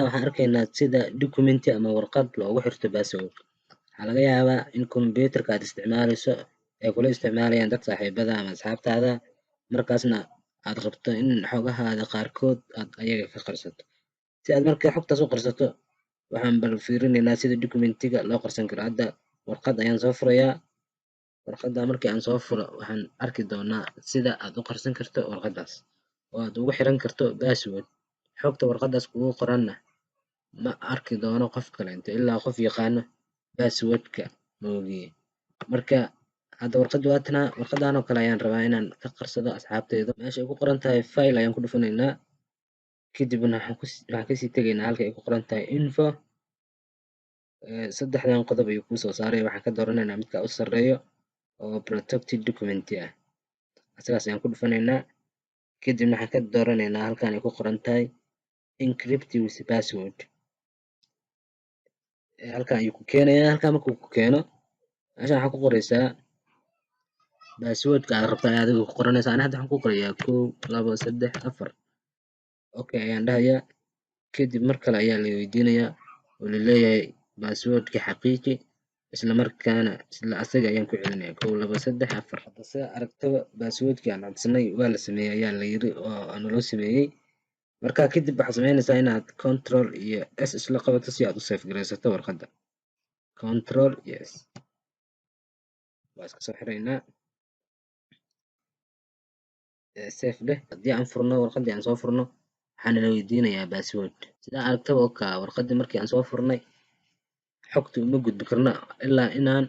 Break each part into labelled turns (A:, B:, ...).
A: waxaan arkaynaa sida document ama warqad loogu xirto password. Waxaa laga yaabaa in computer-ka aad isticmaalayso ay kula isticmaalayaan dad saaxiibada ama asxaabtaada, markaasna aad rabto in xogahaada qaarkood aad ayaga ka qarsato. Si aad marka xogtaas u qarsato, waxaan bal fiirinaynaa sida documentiga loo qarsan karo. Hadda warqad ayaan soo furayaa. Warqadda markii aan soo furo, waxaan arki doonaa sida aad u qarsan karto warqaddaas oo aad ugu xiran karto password. Xogta warqaddaas kugu qoranna ma arki doono qof kaleeto ilaa qof yaqaano password-ka moogiye. Marka hadda warqadda waa tanaa. Warqaddan oo kale ayaan rabaa inaan ka qarsado asxaabteyda. Meesha ay ku qoran tahay file ayaan ku dhufanaynaa. Kadibna waxaan kasii tegaynaa halka ay ku qoran tahay info. Saddexdan qodob ayuu kuu soo saaray. Waxaan ka dooranaynaa midka u sarreeyo oo protected document ah. Asagaas ayaan ku dhufanaynaa. Kadibna waxaan ka dooranaynaa halkan ay ku qoran tahay encrypt with password. Halkan ayuu ku keenayaa. Halkan markuu ku keeno, meeshan waxaa ku qoraysaa password-ka aad rabto ayaad adiga ku qoranaysaa. Ani hadda waxaan ku qorayaa 1 2 3 4. Okay ayaan dhahayaa. Kadib mar kale ayaa la weydiinayaa oo la leeyahay password-ka xaqiiji, isla markaana isla asaga ayaan ku celinayaa 1 2 3 4. Hadda sida aragtaba password-kii aan codsanay waa la sameeyay ayaa la yiri oo naloo sameeyay. Marka kadib waxaad samaynaysaa inaad control iyo s isla qabato si aad u save garaysato warqadda. Control iyo s. Waa iska soo xiraynaa. Save dheh. Haddii aan furno warqaddii aan soo furno, waxaa nala weydiinayaa password. Sida aragtaba warqaddii markii aan soo furnay, xogta uma gudbi karno ilaa inaan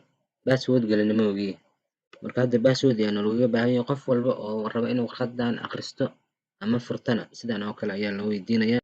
A: password galino moogiye. Marka hadda password ayaa nalooga baahan yahay. Qof walba oo raba inuu warqaddan akhristo ama furtana sidan oo kale ayaa loo weydiinayaa.